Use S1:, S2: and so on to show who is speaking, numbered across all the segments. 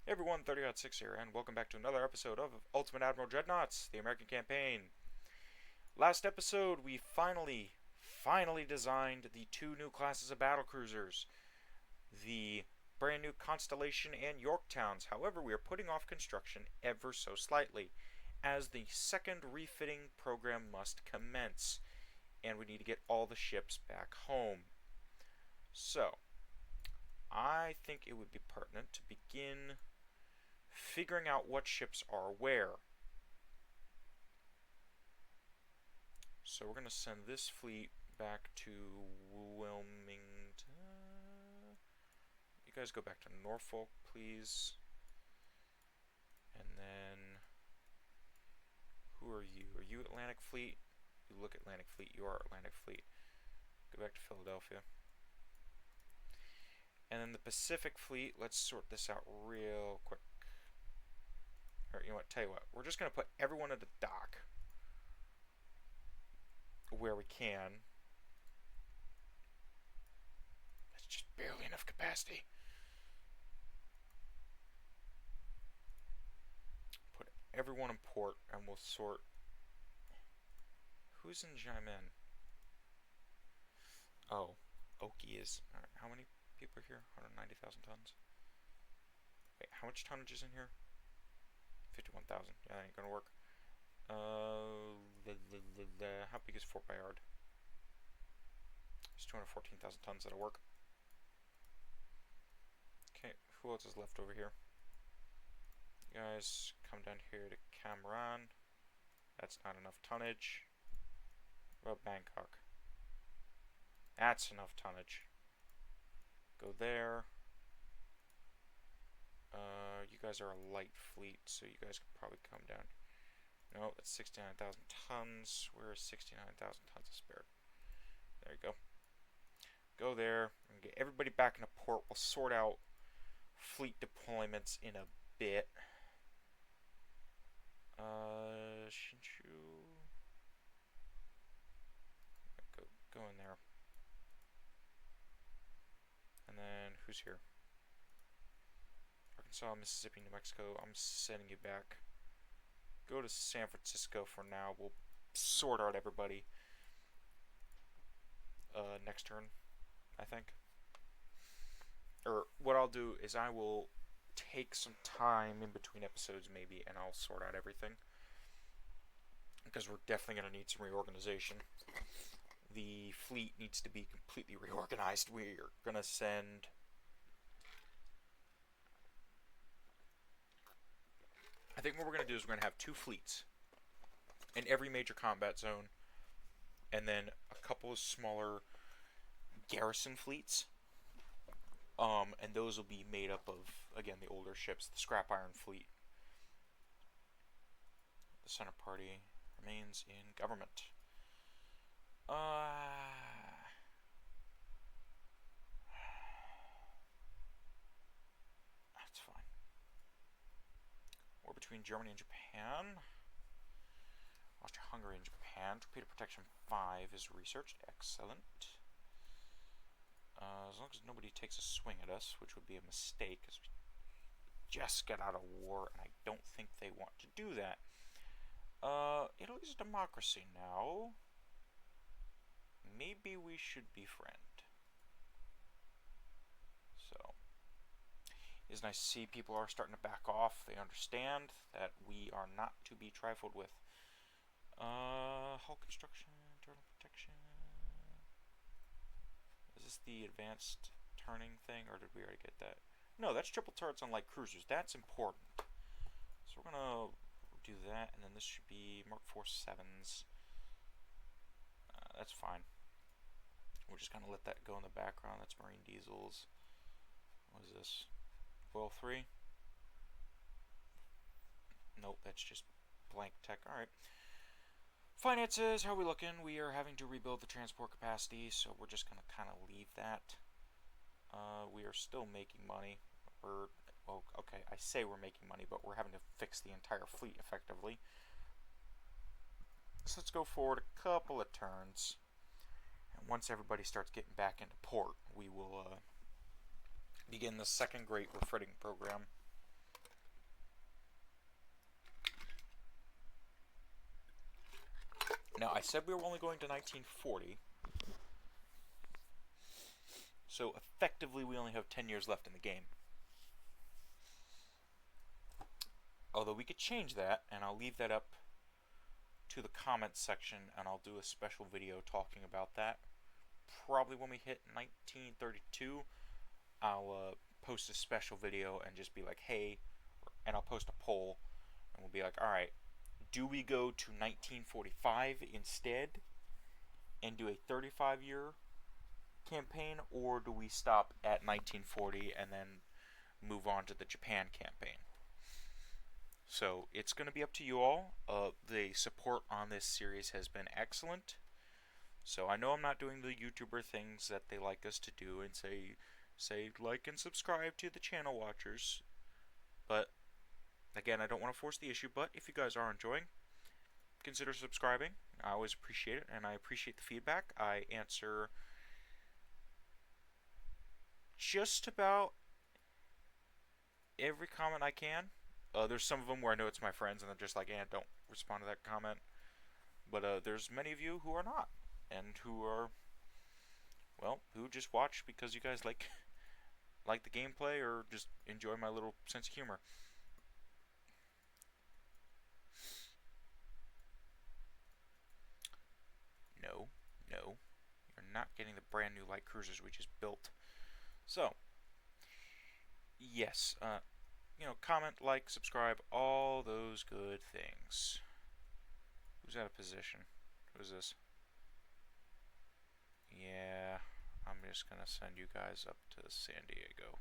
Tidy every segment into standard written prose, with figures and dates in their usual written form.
S1: Hey everyone, 30.6 here, and welcome back to another episode of Ultimate Admiral Dreadnoughts, the American campaign. Last episode, we finally designed the two new classes of battlecruisers, the brand new Constellation and Yorktowns. However, we are putting off construction ever so slightly, as the second refitting program must commence, and we need to get all the ships back home. So, I think it would be pertinent to begin figuring out what ships are where. So we're going to send this fleet back to Wilmington. You guys go back to Norfolk, please. And then, who are you? Are you Atlantic Fleet? You look Atlantic Fleet. You are Atlantic Fleet. Go back to Philadelphia. And then the Pacific Fleet, let's sort this out real quick. Or you know what, tell you what, we're just going to put everyone at the dock where we can. That's just barely enough capacity. Put everyone in port and we'll sort. Who's in Jimen? Oh, Oki is. Alright, how many people are here? 190,000 tons. Wait, how much tonnage is in here? 51,000. Yeah, that ain't gonna work. How big is Fort Bayard? It's 214,000 tons. That'll work. Okay, who else is left over here? You guys come down here to Cameron. That's not enough tonnage. What about Bangkok? That's enough tonnage. Go there. You guys are a light fleet, so you guys could probably come down. No, that's 69,000 tons. Where is 69,000 tons of spare? There you go. Go there and get everybody back into port. We'll sort out fleet deployments in a bit. Shinshu. Go in there. And then who's here? Arkansas, Mississippi, New Mexico. I'm sending you back. Go to San Francisco for now. We'll sort out everybody next turn, I think. Or what I'll do is I will take some time in between episodes maybe, and I'll sort out everything. Because we're definitely going to need some reorganization. The fleet needs to be completely reorganized. We're going to send... I think what we're going to do is we're going to have two fleets in every major combat zone, and then a couple of smaller garrison fleets. And those will be made up of, again, the older ships, the scrap iron fleet. The center party remains in government. That's fine. War between Germany and Japan. Austria-Hungary and Japan. Torpedo Protection 5 is researched. Excellent. As long as nobody takes a swing at us, which would be a mistake, because we just got out of war, and I don't think they want to do that. Italy's a democracy now. Maybe we should befriend. So, it's nice to see people are starting to back off. They understand that we are not to be trifled with. Hull construction, internal protection. Is this the advanced turning thing, or did we already get that? No, that's triple turrets on light cruisers. That's important. So we're gonna do that, and then this should be Mark 4 7s. That's fine. We're just gonna let that go in the background. That's marine diesels. What is this? Oil 3? Nope, that's just blank tech. Alright. Finances, how are we looking? We are having to rebuild the transport capacity, so we're just going to kind of leave that. We are still making money. Well, okay, I say we're making money, but we're having to fix the entire fleet effectively. So let's go forward a couple of turns. And once everybody starts getting back into port, we will begin the second great refitting program. Now, I said we were only going to 1940, so effectively we only have 10 years left in the game. Although we could change that, and I'll leave that up to the comments section, and I'll do a special video talking about that. Probably when we hit 1932, I'll post a special video and just be like, hey, and I'll post a poll, and we'll be like, alright, do we go to 1945 instead and do a 35-year campaign, or do we stop at 1940 and then move on to the Japan campaign? So it's going to be up to you all. The support on this series has been excellent. So I know I'm not doing the YouTuber things that they like us to do and say like and subscribe to the channel watchers. But again, I don't want to force the issue, but if you guys are enjoying, consider subscribing. I always appreciate it, and I appreciate the feedback. I answer just about every comment I can. There's some of them where I know it's my friends, and they're just like, don't respond to that comment. But there's many of you who are not, and who are, well, who just watch because you guys like the gameplay or just enjoy my little sense of humor. No, you're not getting the brand new light cruisers we just built. So, yes, comment, like, subscribe, all those good things. Who's out of position? Who's this? Yeah, I'm just gonna send you guys up to San Diego.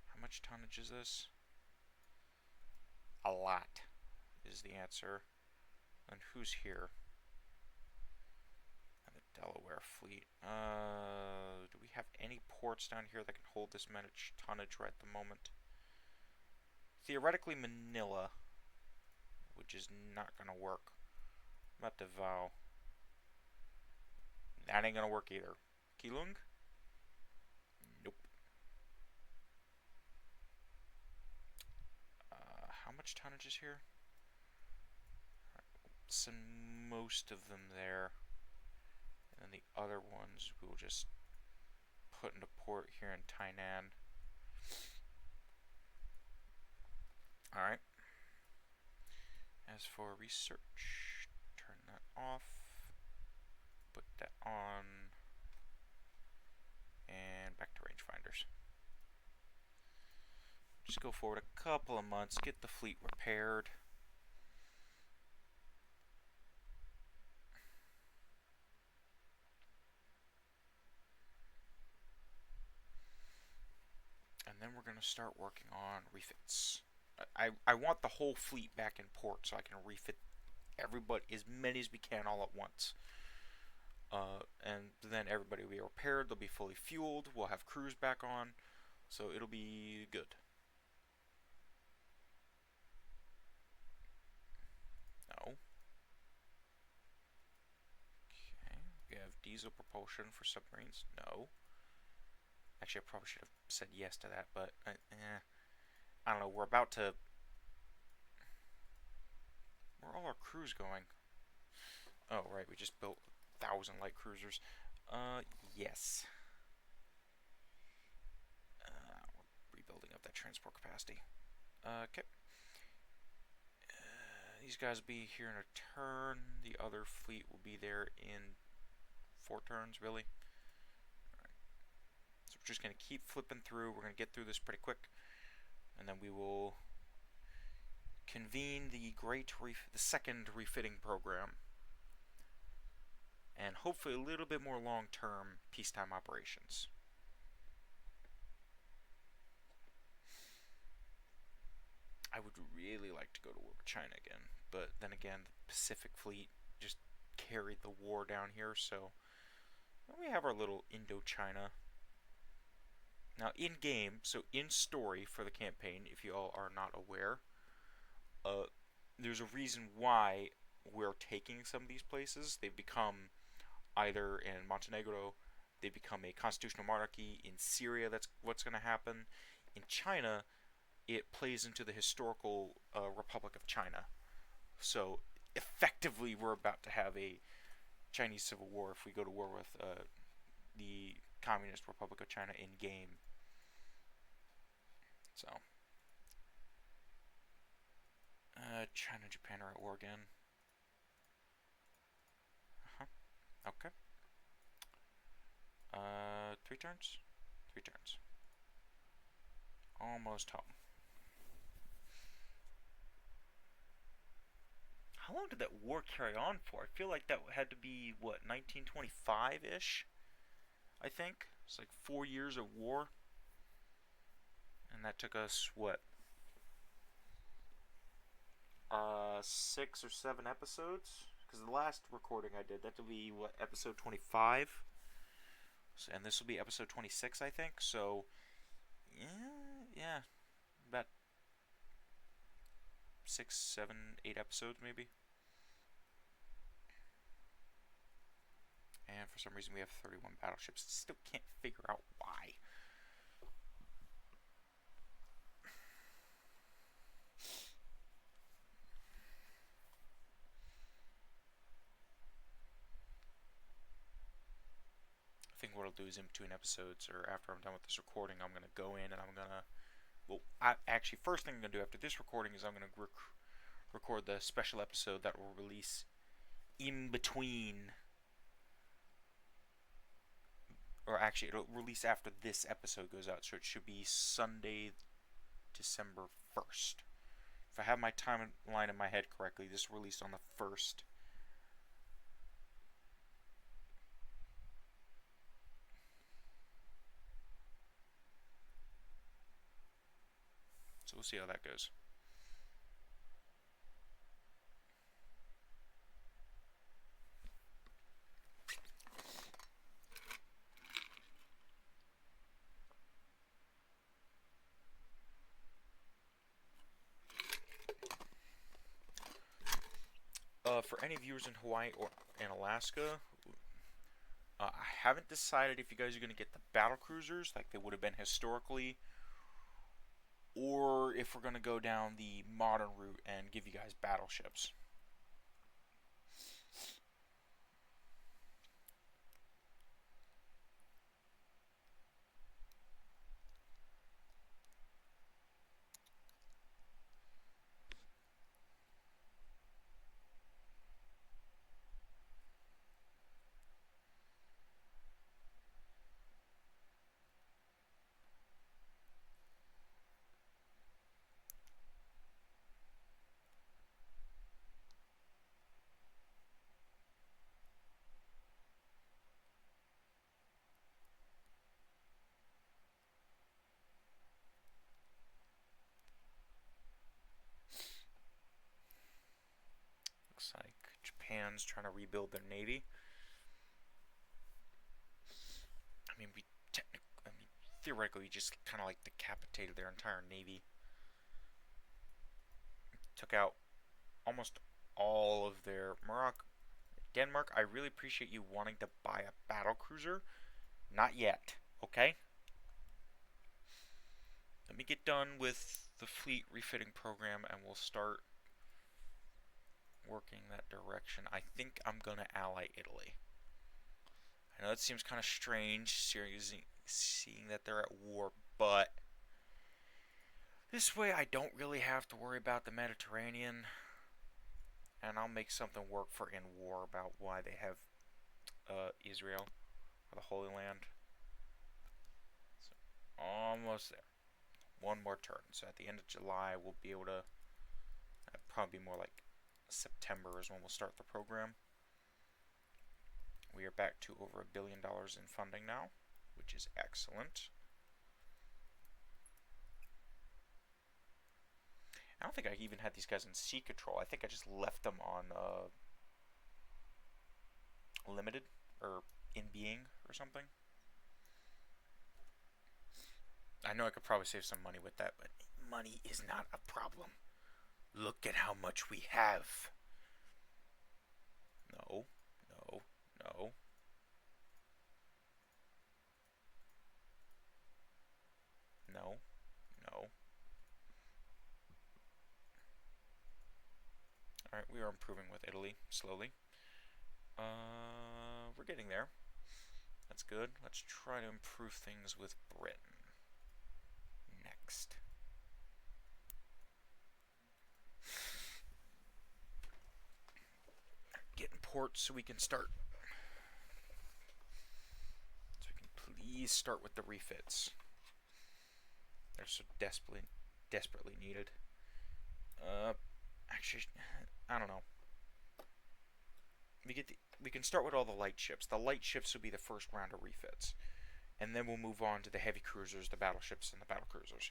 S1: How much tonnage is this? A lot is the answer. And who's here? And the Delaware fleet. Do we have any ports down here that can hold this much tonnage right at the moment? Theoretically, Manila, which is not gonna work. I'm about to vow. That ain't gonna work either. Keelung? Nope. How much tonnage is here? Send most of them there. And then the other ones we will just put into port here in Tainan. Alright. As for research, turn that off. Put that on. And back to rangefinders. Just go forward a couple of months, get the fleet repaired. And then we're going to start working on refits. I want the whole fleet back in port so I can refit everybody, as many as we can all at once. And then everybody will be repaired, they'll be fully fueled, we'll have crews back on, so it'll be good. No. Okay, we have diesel propulsion for submarines. No. Actually, I probably should have said yes to that, but I don't know. We're about to. Where are all our crews going? Oh, right. We just built 1,000 light cruisers. Yes. We're rebuilding up that transport capacity. Okay. These guys will be here in a turn. The other fleet will be there in 4 turns, really. Alright. So we're just going to keep flipping through. We're going to get through this pretty quick. And then we will convene the second refitting program. And hopefully a little bit more long-term peacetime operations. I would really like to go to war with China again, but then again, the Pacific Fleet just carried the war down here, so we have our little Indochina. Now, in-game, so in story for the campaign, if you all are not aware, there's a reason why we're taking some of these places. They've become, either in Montenegro, they become a constitutional monarchy. In Syria, that's what's going to happen. In China, it plays into the historical Republic of China. So effectively we're about to have a Chinese civil war if we go to war with the Communist Republic of China in game. So, China and Japan are at war again. Okay. 3 turns? 3 turns. Almost home. How long did that war carry on for? I feel like that had to be, what, 1925-ish? I think. It's like 4 years of war. And that took us, what? 6 or 7 episodes? Because the last recording I did, that would be, what, episode 25? So, and this will be episode 26, I think. So, yeah, about 6, 7, 8 episodes, maybe. And for some reason we have 31 battleships. Still can't figure out why. I think what I'll do is in between episodes, or after I'm done with this recording, I'm going to go in and I'm going to... Well, actually, first thing I'm going to do after this recording is I'm going to record the special episode that will release in between... Or actually, it'll release after this episode goes out, so it should be Sunday, December 1st. If I have my timeline in my head correctly, this released on the 1st. So we'll see how that goes. For any viewers in Hawaii or in Alaska, I haven't decided if you guys are going to get the battle cruisers like they would have been historically, or if we're going to go down the modern route and give you guys battleships. Looks like Japan's trying to rebuild their navy. I mean, theoretically, we just kind of like decapitated their entire navy. Took out almost all of their Denmark, I really appreciate you wanting to buy a battle cruiser. Not yet, okay? Let me get done with the fleet refitting program and we'll start working that direction. I think I'm going to ally Italy. I know it seems kind of strange seeing that they're at war, but this way I don't really have to worry about the Mediterranean, and I'll make something work for in war about why they have Israel, or the Holy Land. So, almost there. One more turn. So at the end of July, we'll be able to, probably more like September is when we'll start the program. We are back to over $1 billion in funding now, which is excellent. I don't think I even had these guys in sea control. I think I just left them on limited or in being or something. I know I could probably save some money with that, but money is not a problem. Look at how much we have. No, no, no. No, no. Alright, we are improving with Italy, slowly. We're getting there. That's good. Let's try to improve things with Britain. Next. Getting ports so we can start. So we can please start with the refits. They're so desperately needed. Actually, I don't know. We can start with all the light ships. The light ships will be the first round of refits, and then we'll move on to the heavy cruisers, the battleships, and the battlecruisers.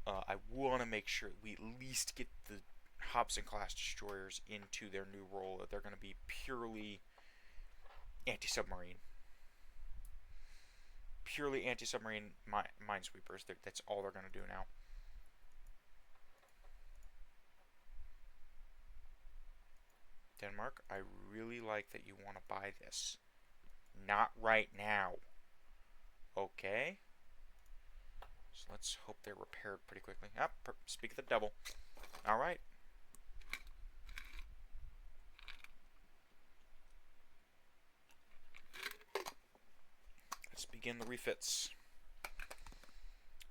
S1: I want to make sure we at least get the Hobson-class destroyers into their new role. That they're going to be purely anti-submarine. Purely anti-submarine minesweepers. That's all they're going to do now. Denmark, I really like that you want to buy this. Not right now. Okay. So let's hope they're repaired pretty quickly. Speak of the devil. Alright. Let's begin the refits.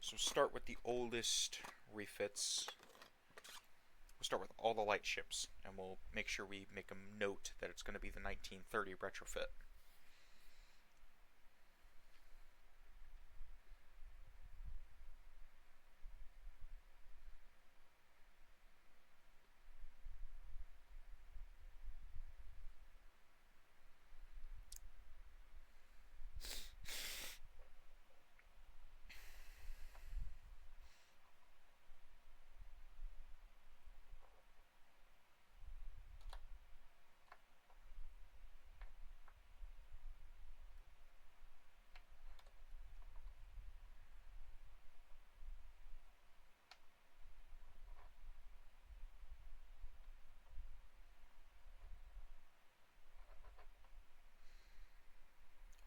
S1: So start with the oldest refits. We'll start with all the light ships, and we'll make sure we make a note that it's going to be the 1930 retrofit.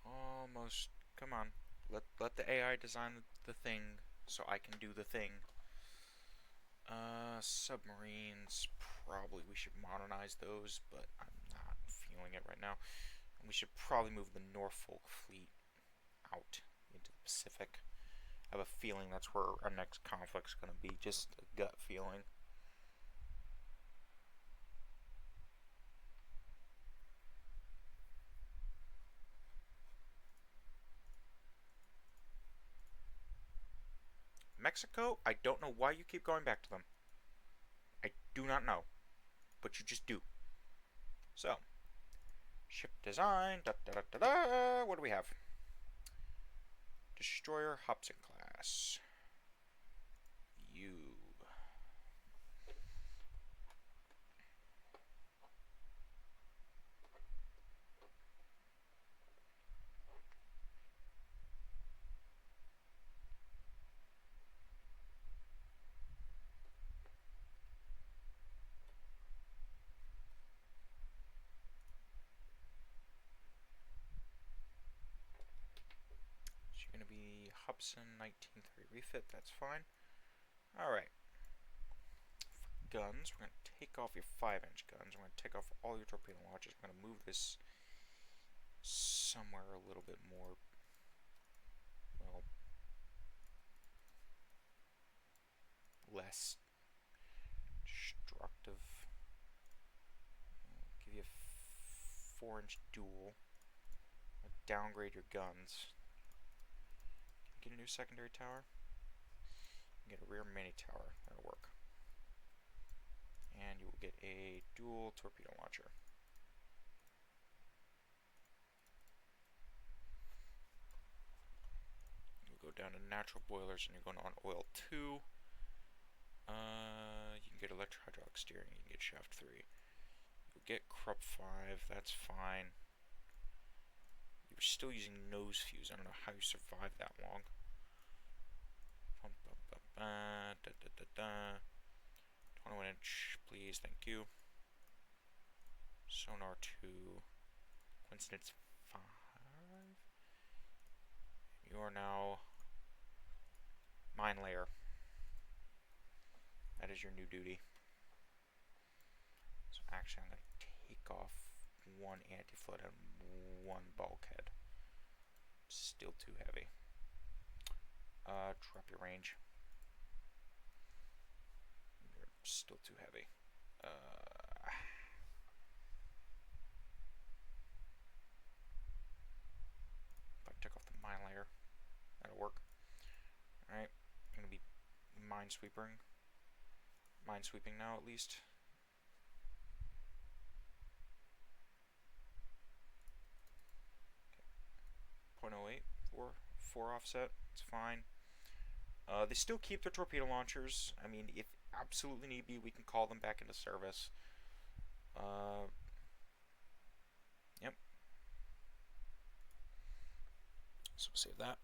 S1: Almost. Come on. Let the AI design the thing so I can do the thing. Submarines. Probably we should modernize those, but I'm not feeling it right now. And we should probably move the Norfolk fleet out into the Pacific. I have a feeling that's where our next conflict's going to be. Just a gut feeling. Mexico, I don't know why you keep going back to them. I do not know. But you just do. So, ship design, What do we have? Destroyer Hobson class. You. Going to be Hobson 1930 refit, that's fine. Alright. Guns, we're going to take off your 5-inch guns. We're going to take off all your torpedo launchers. We're going to move this somewhere a little bit more, well, less destructive. I'll give you a 4-inch dual. I'll downgrade your guns. Get a new secondary tower. Get a rear mini tower. That'll work. And you will get a dual torpedo launcher. You'll go down to natural boilers, and you're going on oil 2. You can get electro-hydraulic steering. You can get shaft 3. You'll get Krupp 5. That's fine. You're still using nose fuse. I don't know how you survived that long. 21-inch, please, thank you. Sonar 2. Coincidence 5. You are now mine layer. That is your new duty. Actually, I'm going to take off one anti-flood and one bulkhead. Still too heavy. Drop your range. You're still too heavy. If I took off the mine layer, that'll work. Alright, I'm going to be minesweeping now at least. Okay. 0.08, 4 offset, it's fine. They still keep their torpedo launchers. I mean, if absolutely need be, we can call them back into service. Yep. So we'll save that.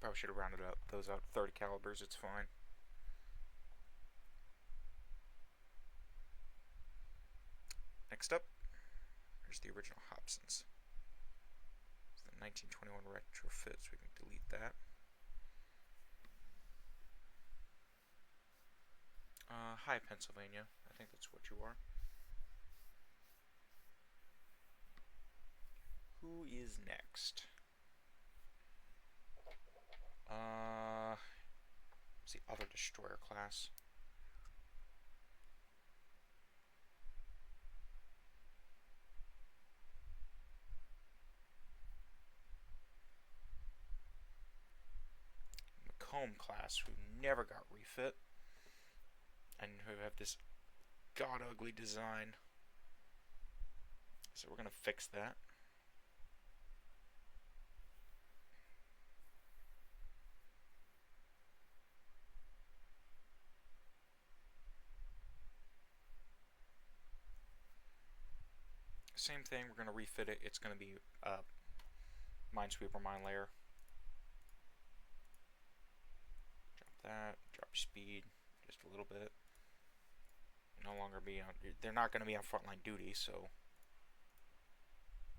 S1: Probably should have rounded those out 30 calibers. It's fine. Next up, there's the original Hobsons. It's the 1921 retrofit, so we can delete that. Hi, Pennsylvania. I think that's what you are. Who is next? It's the other destroyer class. Macomb class, who never got refit, and who have this god ugly design. So we're gonna fix that. Same thing, we're going to refit it. It's going to be minesweeper mine layer. Drop that, drop your speed just a little bit. No longer be on, they're not going to be on frontline duty, so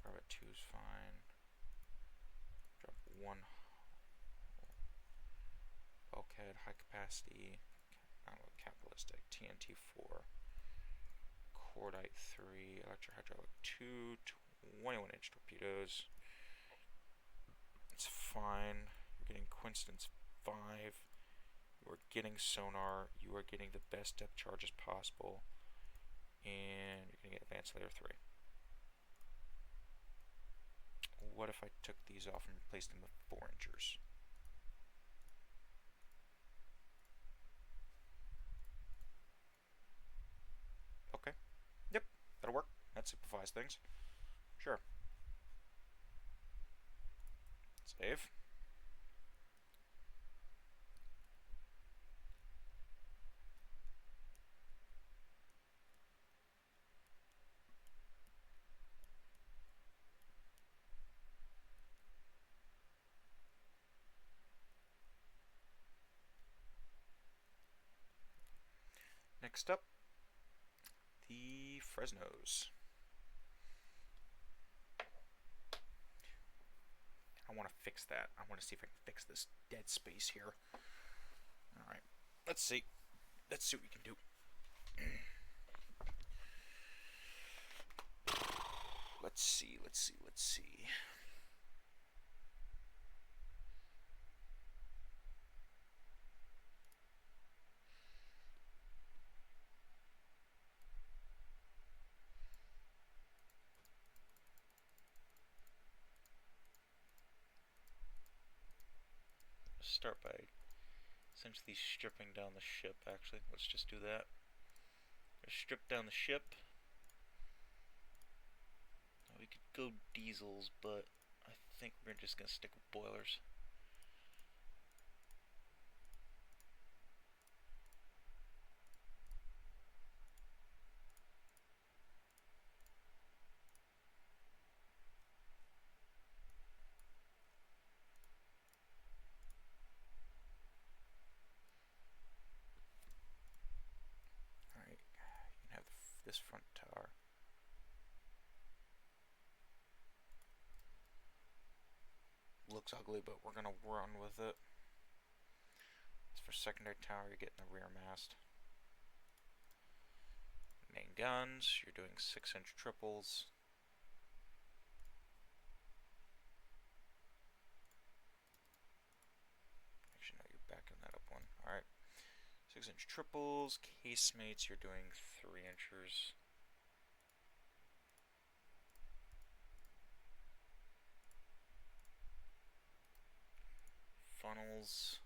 S1: Private 2 is fine. Drop one bulkhead, high capacity, I don't know, capitalistic, TNT 4. Cordite 3, electrohydraulic 2, 21-inch torpedoes. It's fine. You're getting Quinstons 5. You are getting sonar. You are getting the best depth charges possible. And you're going to get advanced layer 3. What if I took these off and replaced them with 4-inchers? Okay. Yep, that'll work. That simplifies things. Sure. Save. Next up, the Fresnos. I want to fix that. I want to see if I can fix this dead space here. Alright, let's see. Let's see what we can do. Let's see. Start by essentially stripping down the ship, actually. Let's just do that. Strip down the ship. We could go diesels, but I think we're just going to stick with boilers. This front tower. Looks ugly, but we're gonna run with it. As for secondary tower, you're getting the rear mast. Main guns, you're doing 6-inch triples. Actually, no, you're backing that up one. Alright. 6-inch triples. Casemates, you're doing 3 inchers. Funnels.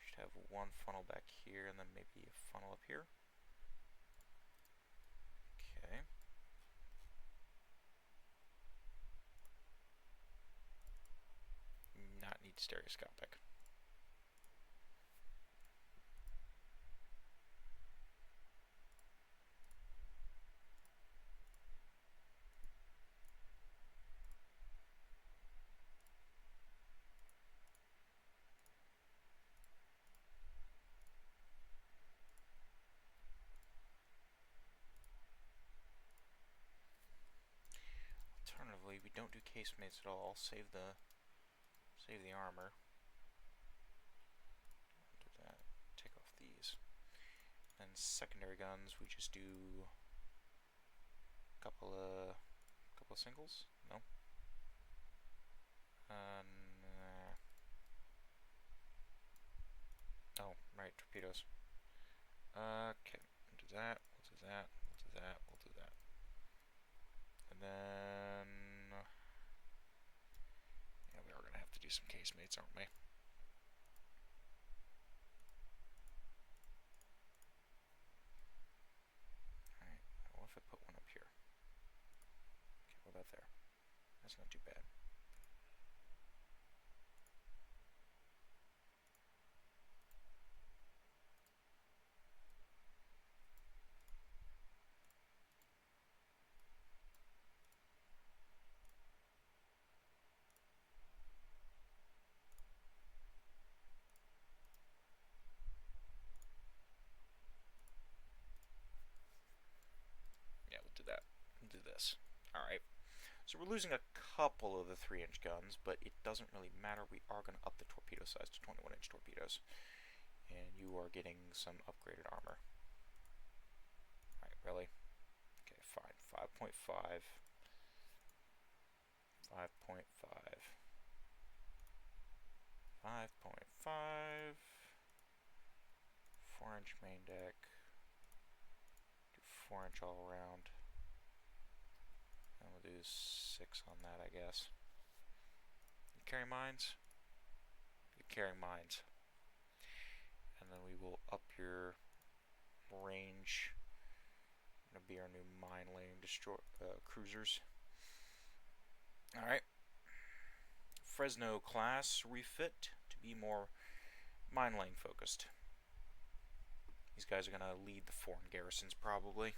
S1: Should have one funnel back here and then maybe a funnel up here. Okay. Not need stereoscopic. Alternatively, we don't do casemates at all. Save the armor. Do that. Take off these. Then secondary guns, we just do a couple of singles. No. Nah. Oh, right, torpedoes. Okay, we'll do that. We'll do that. We'll do that. We'll do that. And then, yeah, we are gonna have to do some casemates, aren't we? Alright, what if I put one up here? Okay, what about there? That's not too bad. Do that. Do this. Alright. So we're losing a couple of the 3-inch guns, but it doesn't really matter. We are going to up the torpedo size to 21-inch torpedoes. And you are getting some upgraded armor. Alright, really? Okay, fine. 5.5. 5.5. 5.5. 4-inch main deck. Do 4-inch all around. And we'll do 6 on that, I guess. You carry mines? You're carrying mines. And then we will up your range. Gonna be our new mine laying cruisers. Alright. Fresno class refit to be more mine laying focused. These guys are gonna lead the foreign garrisons probably.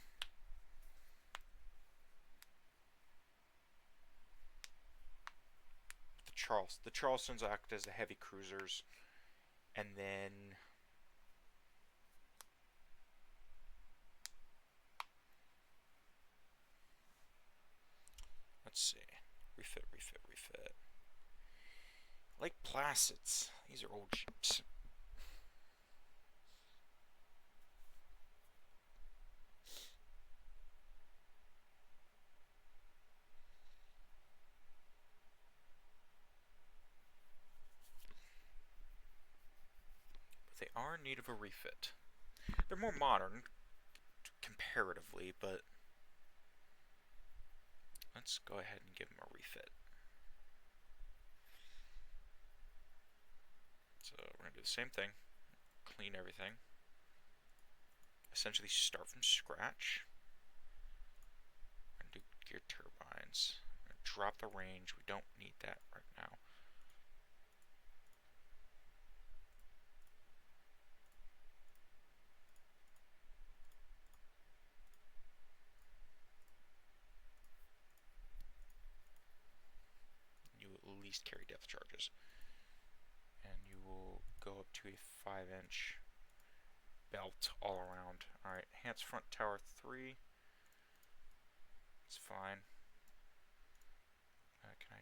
S1: The Charlestons act as the heavy cruisers, and then let's see, refit. Lake Placids. These are old ships. They are in need of a refit. They're more modern, comparatively, but let's go ahead and give them a refit. So we're going to do the same thing. Clean everything. Essentially start from scratch. We're going to do gear turbines. We're going to drop the range. We don't need that right now. At least carry depth charges, and you will go up to a 5-inch belt all around. Alright, enhance front tower 3. It's fine. Can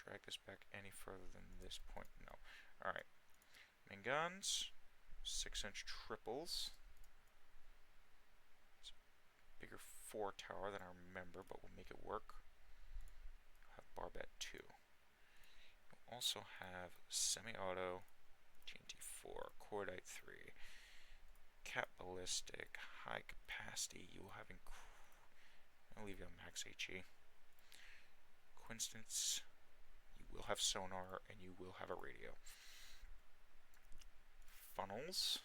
S1: I drag this back any further than this point. No. Alright. Main guns. 6-inch triples. It's a bigger 4 tower than I remember, but we'll make it work. We'll have barbette 2. We'll also have semi-auto, TNT 4, cordite 3, cap ballistic, high capacity. You will have I'll leave you on max HE. Coinstance, you will have sonar, and you will have a radio. Funnels.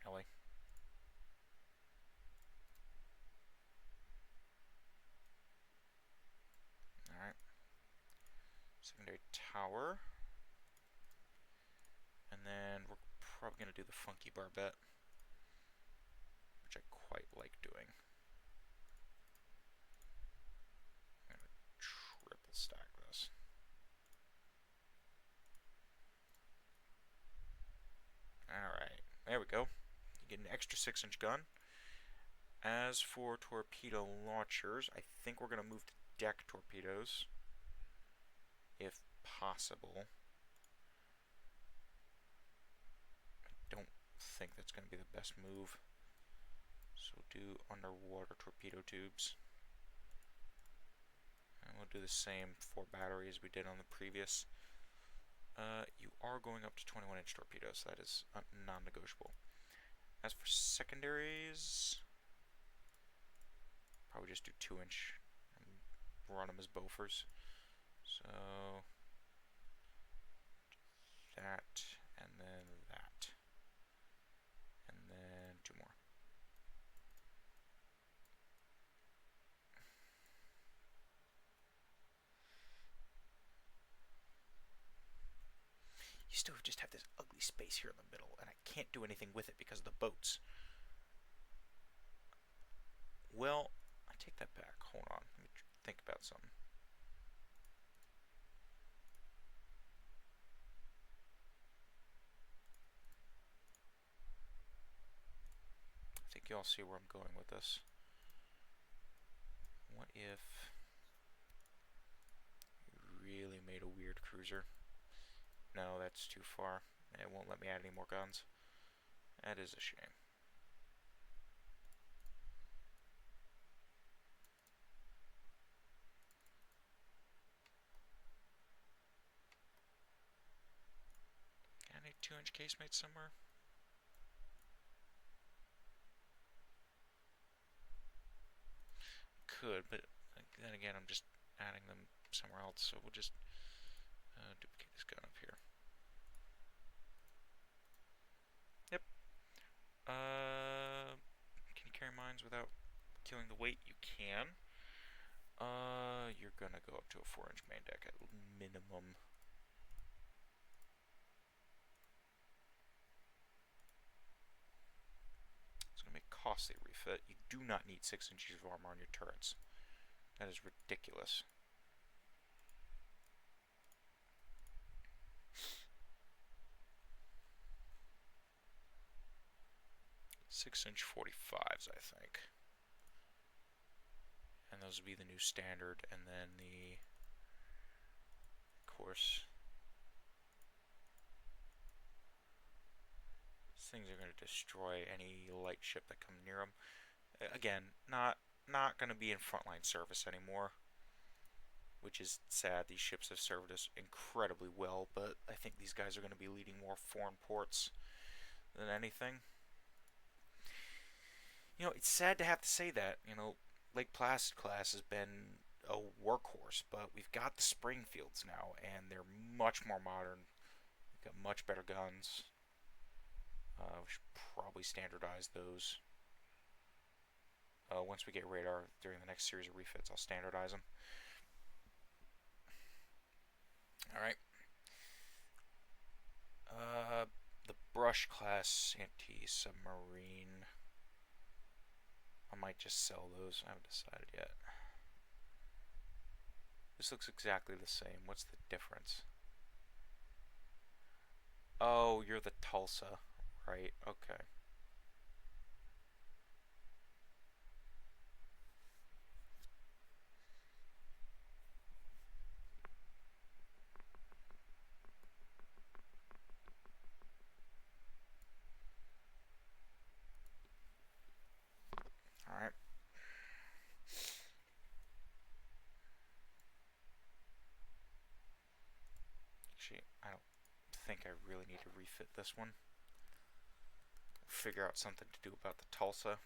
S1: Really? Alright. Secondary tower. And then we're probably going to do the funky barbette, which I quite like doing. I'm going to triple stack this. Alright, there we go. You get an extra 6-inch gun. As for torpedo launchers, I think we're going to move to deck torpedoes, if possible. I don't think that's going to be the best move. So we'll do underwater torpedo tubes. And we'll do the same 4 batteries we did on the previous. You are going up to 21-inch torpedoes. That is non-negotiable. As for secondaries, probably just do 2-inch and run them as Bofors. So that, and then that, and then 2 more. You still just have this ugly space here in the middle, and I can't do anything with it because of the boats. Well, I take that back. Hold on. Let me think about something. I think you all see where I'm going with this. What if you really made a weird cruiser? No, that's too far. It won't let me add any more guns. That is a shame. Got any 2-inch casemates somewhere? Could, but then again, I'm just adding them somewhere else, so we'll just duplicate this gun up here. Yep. Can you carry mines without killing the weight? You can. You're gonna go up to a 4-inch main deck at minimum. It's gonna make costly refit. You do not need 6 inches of armor on your turrets. That is ridiculous. Six-inch 45s, I think. And those will be the new standard, and then the, of course, these things are going to destroy any light ship that come near them. Again, not going to be in frontline service anymore, which is sad. These ships have served us incredibly well, but I think these guys are going to be leading more foreign ports than anything. You know, it's sad to have to say that. You know, Lake Placid class has been a workhorse, but we've got the Springfields now, and they're much more modern. We've got much better guns. We should probably standardize those. Once we get radar during the next series of refits, I'll standardize them. Alright. The Brush class anti-submarine. I might just sell those. I haven't decided yet. This looks exactly the same. What's the difference? Oh, you're the Tulsa. Right, okay. think I really need to refit this one. Figure out something to do about the Tulsa.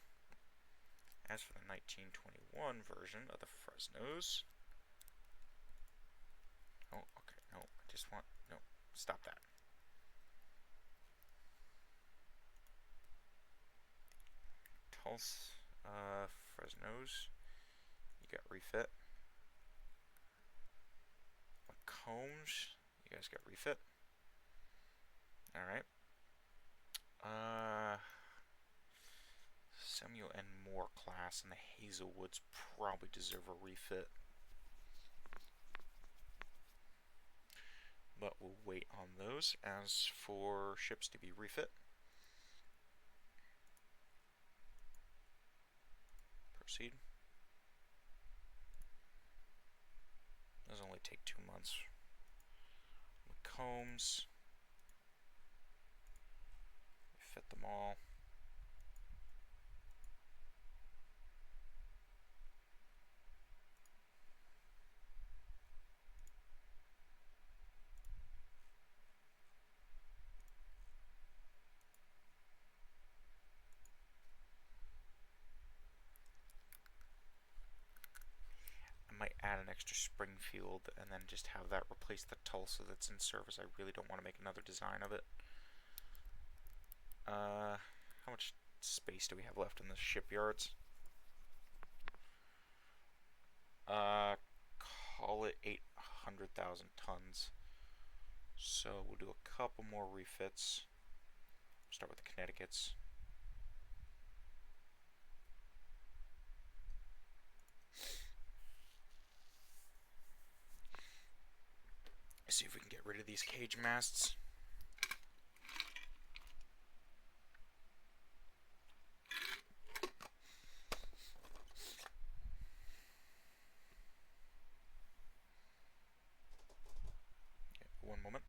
S1: As for the 1921 version of the Fresnos... Oh, okay, no, I just want... No, stop that. Tulsa, Fresnos, you got refit. Combs, you guys got refit. Alright. Samuel N. Moore class and the Hazelwoods probably deserve a refit. But we'll wait on those. As for ships to be refit, proceed. Those only take 2 months. Combs, refit them all. Might add an extra Springfield and then just have that replace the Tulsa that's in service. I really don't want to make another design of it. How much space do we have left in the shipyards? Call it 800,000 tons. So we'll do a couple more refits. Start with the Connecticut's. See if we can get rid of these cage masts. Yeah, one moment.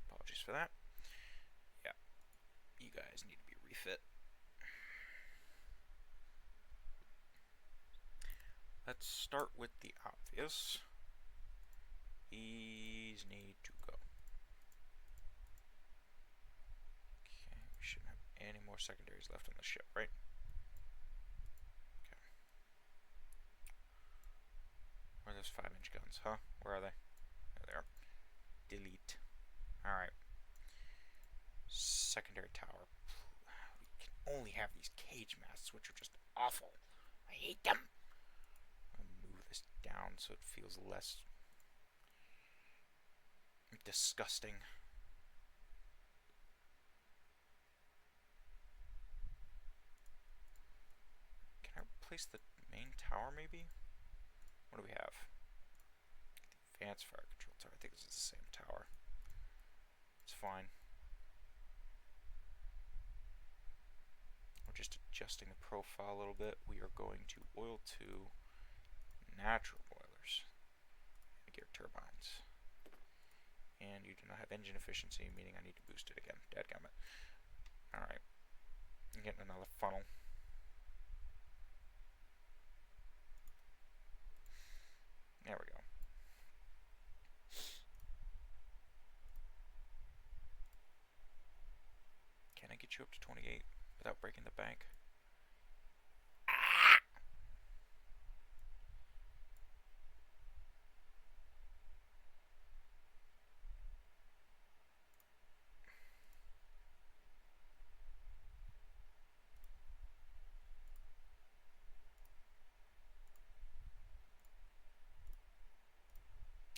S1: Apologies for that. Yeah, you guys need to be refit. Let's start with the obvious. These need to go. Okay, we shouldn't have any more secondaries left on the ship, right? Okay. Where are those 5-inch guns, huh? Where are they? There they are. Delete. Alright. Secondary tower. We can only have these cage masts, which are just awful. I hate them. I'll move this down so it feels less disgusting. Can I replace the main tower, maybe? What do we have? The advanced fire control tower. I think this is the same tower. It's fine. We're just adjusting the profile a little bit. We are going to oil to natural boilers and gear turbines. And you do not have engine efficiency, meaning I need to boost it again. Dadgummit. Alright. I'm getting another funnel. There we go. Can I get you up to 28 without breaking the bank?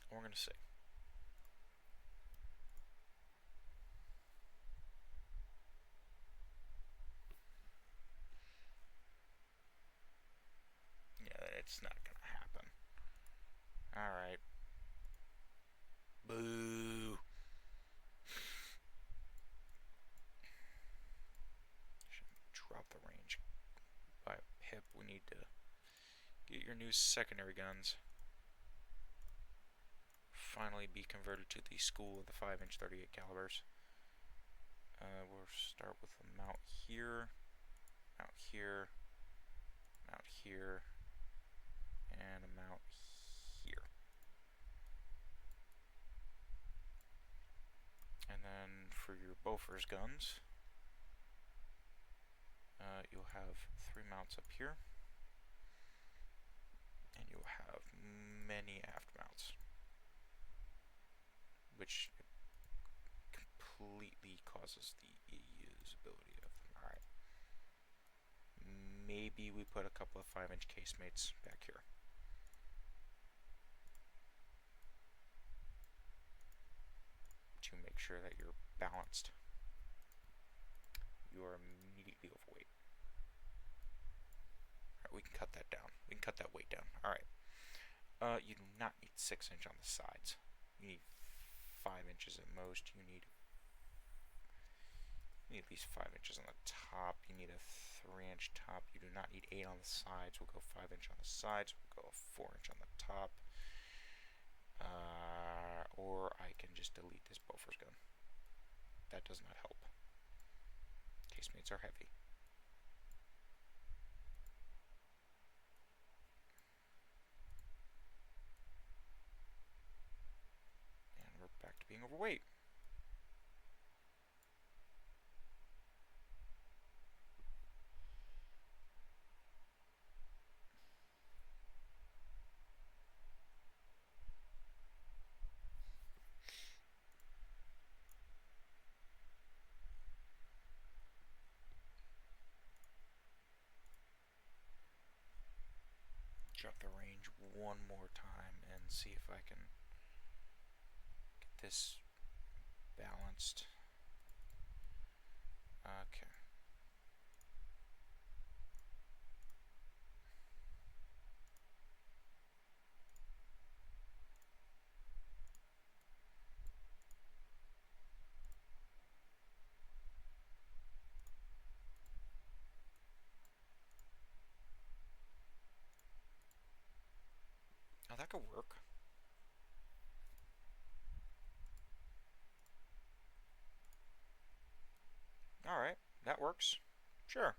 S1: We're going to see. Yeah, it's not going to happen. Alright. Boo. Should drop the range by a pip. We need to new secondary guns finally be converted to the school of the 5-inch 38 calibers. We'll start with a mount here, mount here, mount here, and a mount here. And then for your Bofors guns, you'll have 3 mounts up here, and you'll have many aft mounts, which completely causes the usability of them. Alright. Maybe we put a couple of 5-inch casemates back here. To make sure that you're balanced. You are immediately overweight. Alright, we can cut that down. We can cut that weight down. Alright. You do not need 6-inch on the sides. You need 5 inches at most. You need at least 5 inches on the top. You need a 3-inch top. You do not need 8 on the sides. We'll go 5-inch on the sides. We'll go 4-inch on the top. Or I can just delete this Bofors gun. That does not help. Casemates are heavy. And we're back to being overweight. Drop the range one more time and see if I can get this balanced. Okay. Now that could work. Alright, that works. Sure.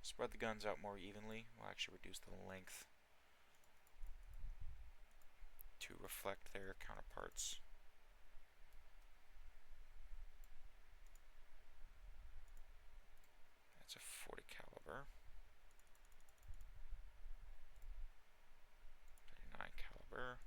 S1: Spread the guns out more evenly. We'll actually reduce the length to reflect their counterparts. That's a 40 caliber. 39 caliber.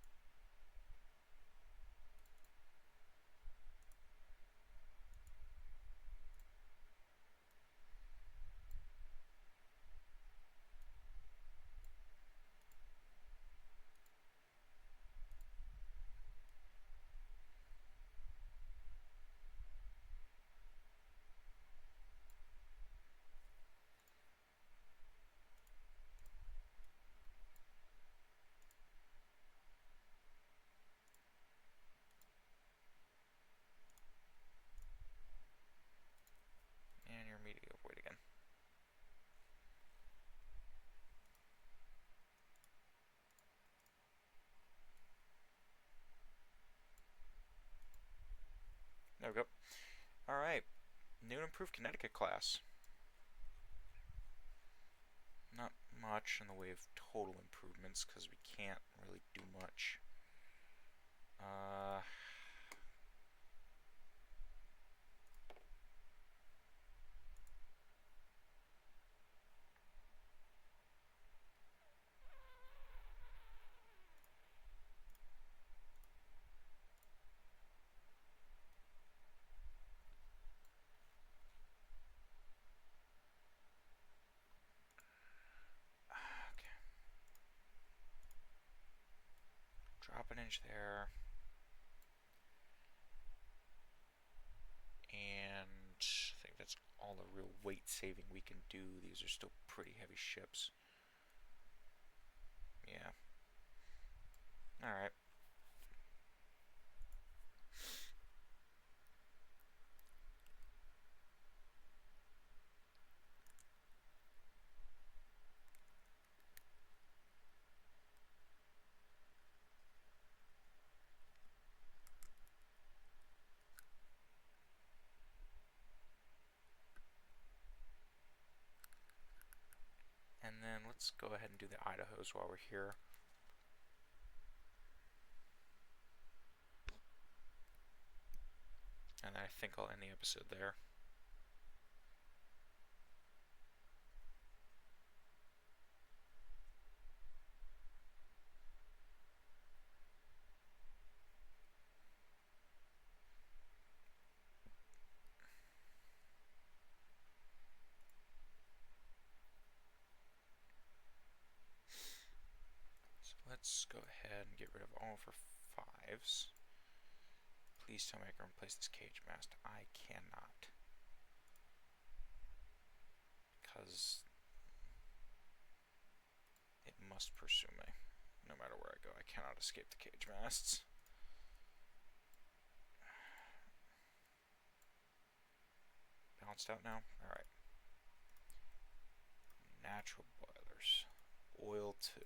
S1: And you're immediately overweight again. There we go. Alright. New and improved Connecticut class. Not much in the way of total improvements, because we can't really do much. Drop an inch there. And I think that's all the real weight saving we can do. These are still pretty heavy ships. Yeah. Alright. let's go ahead and do the Idahos while we're here. And I think I'll end the episode there. Let's go ahead and get rid of all of our 5s. Please tell me I can replace this cage mast. I cannot. Because it must pursue me. No matter where I go, I cannot escape the cage masts. Balanced out now? Alright. Natural boilers. Oil 2.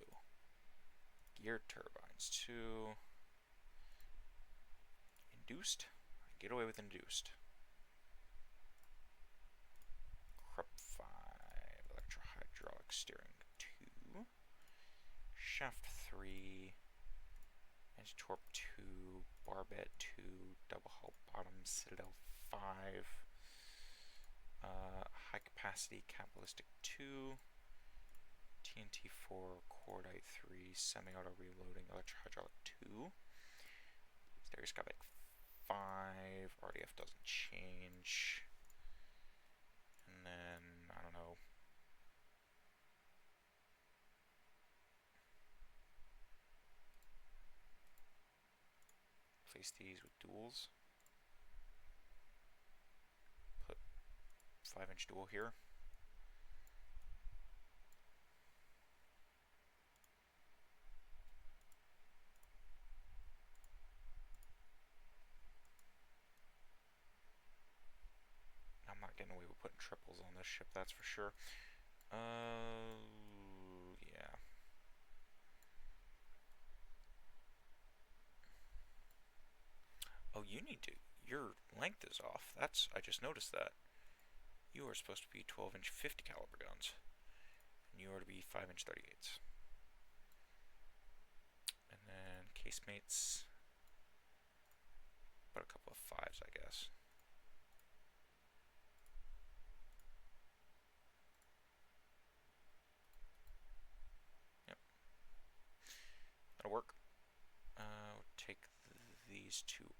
S1: Geared turbines 2. Induced? I get away with induced. Krupp 5. Electro-hydraulic steering 2. Shaft 3. Anti-torp 2. Barbette 2. Double hull bottom citadel 5. High capacity capitalistic 2. TNT 4, cordite 3, semi-auto reloading, electro-hydraulic 2. Stereoscopic 5, RDF doesn't change. And then, I don't know. Place these with duals. Put 5-inch dual here. I'm not getting away with putting triples on this ship, that's for sure. Yeah. Oh, you need to. Your length is off. I just noticed that. You are supposed to be 12-inch 50 caliber guns. And you are to be 5-inch 38s. And then casemates. But a couple of 5s, I guess. Yep. That'll work. Take these 2.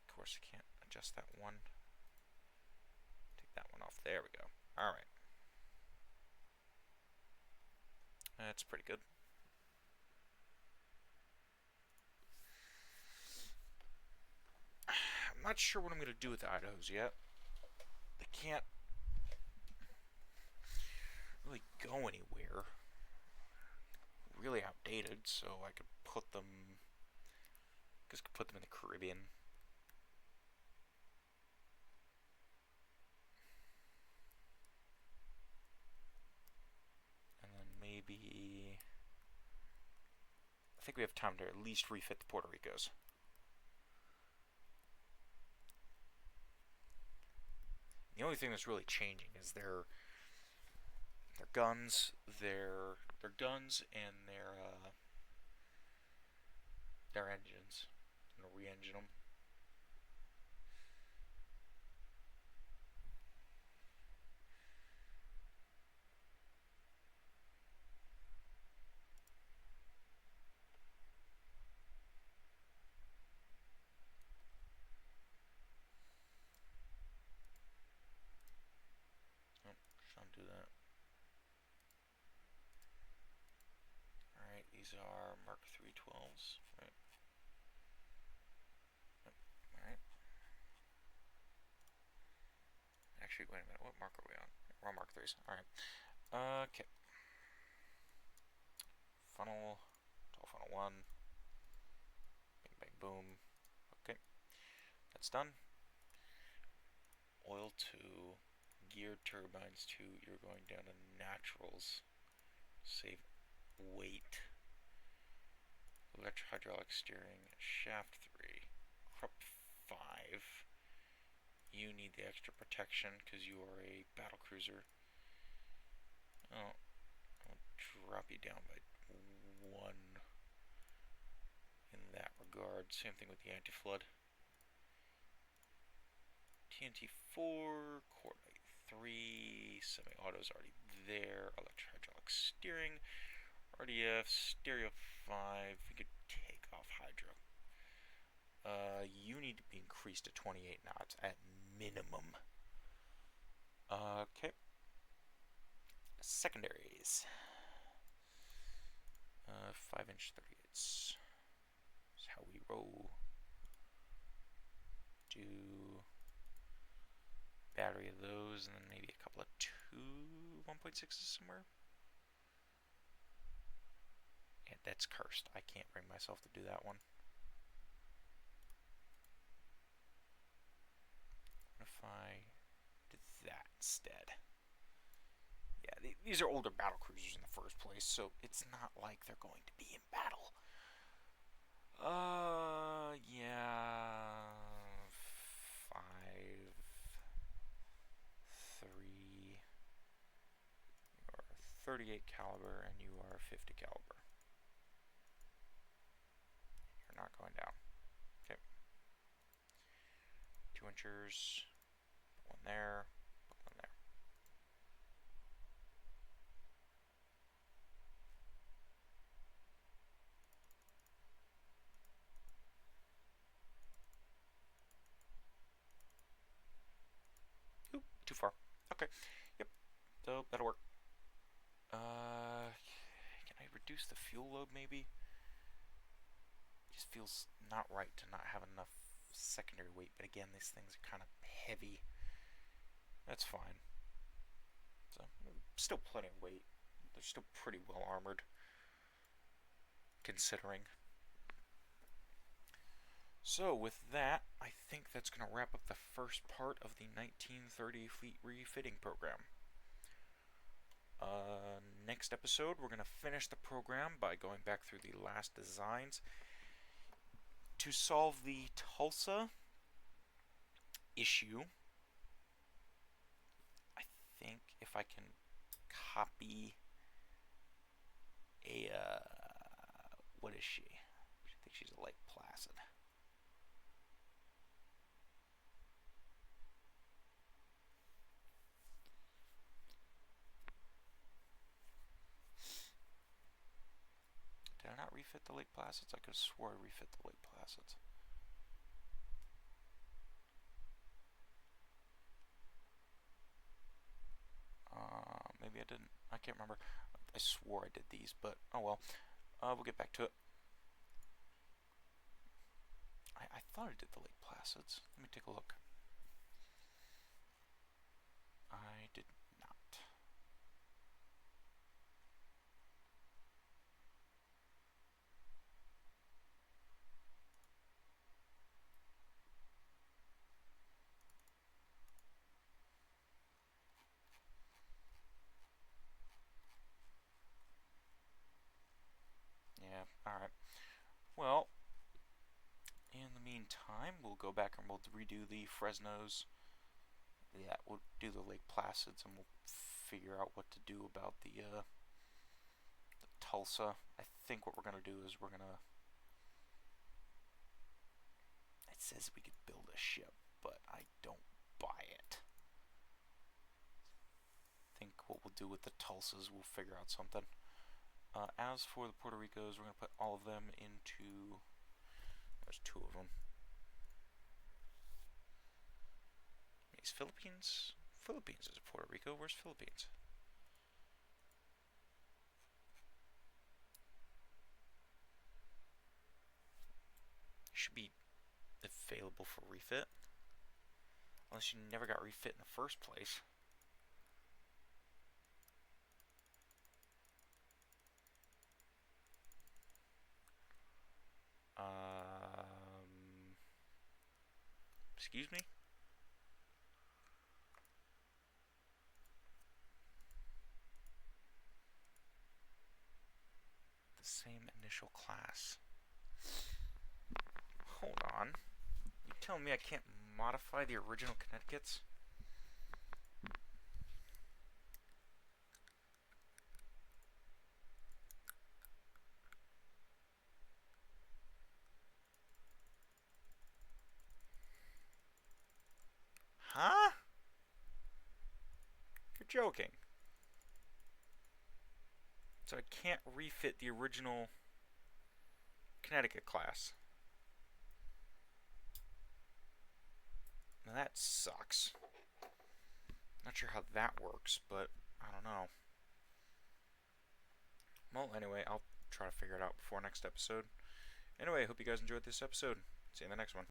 S1: Of course, I can't adjust that one. Take that one off. There we go. Alright. That's pretty good. I'm not sure what I'm going to do with the Idahos yet. They can't really go anywhere. Really outdated, so I could put them... I guess I could put them in the Caribbean. And then maybe... I think we have time to at least refit the Puerto Ricos. The only thing that's really changing is their guns, their guns and their engines. I'm gonna re-engine them. Oh, just undo that. Alright, these are Mark 312s, right? Yep. Alright. Actually, wait a minute, what mark are we on? We're on Mark 3s. Alright. Okay. Funnel, tall funnel 1. Bing, bang, boom. Okay. That's done. Oil 2. Geared turbines 2. You're going down to naturals. Save weight. Electro-hydraulic steering. Shaft 3. Krupp 5. You need the extra protection because you are a battlecruiser. Oh, I'll drop you down by 1 in that regard. Same thing with the anti-flood. TNT 4, coordinate 3, semi-auto's already there, electro-hydraulic steering, RDF, stereo 5, we could take off hydro. You need to be increased to 28 knots at minimum. Okay. Secondaries. 5-inch 38s. That's how we roll. Do battery of those, and then maybe a couple of 1.6s somewhere. Yeah, that's cursed. I can't bring myself to do that one. What if I did that instead? Yeah, these are older battle cruisers in the first place, so it's not like they're going to be in battle. Yeah. 5, 3. You are 38 caliber, and you are 50 caliber. You're not going down. Okay. 2 inchers. Put one there. Put one there. Oop, too far. Okay. Yep. So that'll work. Can I reduce the fuel load maybe? It just feels not right to not have enough secondary weight, but again, these things are kind of heavy. That's fine. So, still plenty of weight. They're still pretty well armored, considering. So, with that, I think that's going to wrap up the first part of the 1930 Fleet Refitting program. Next episode, we're going to finish the program by going back through the last designs to solve the Tulsa issue. I think if I can copy a, what is she? I think she's a Lake Placid. Did I not refit the Lake Placids? I could have swore I refit the Lake Placids. Maybe I didn't. I can't remember. I swore I did these, but oh well. We'll get back to it. I thought I did the Lake Placids. Let me take a look. I did not. Yeah, alright. Well, in the meantime, we'll go back and we'll redo the Fresnos. Yeah, we'll do the Lake Placids and we'll figure out what to do about the Tulsa. I think what we're going to do is we're going to... It says we could build a ship, but I don't buy it. I think what we'll do with the Tulsas, we'll figure out something. As for the Puerto Ricos, we're going to put all of them into... There's 2 of them. These Philippines? Philippines is Puerto Rico. Where's Philippines? Should be available for refit. Unless you never got refit in the first place. Excuse me? The same initial class. Hold on. You telling me I can't modify the original Connecticut's? joking. So I can't refit the original Connecticut class. Now that sucks. Not sure how that works, but I don't know. Well, anyway, I'll try to figure it out before next episode. Anyway, I hope you guys enjoyed this episode. See you in the next one.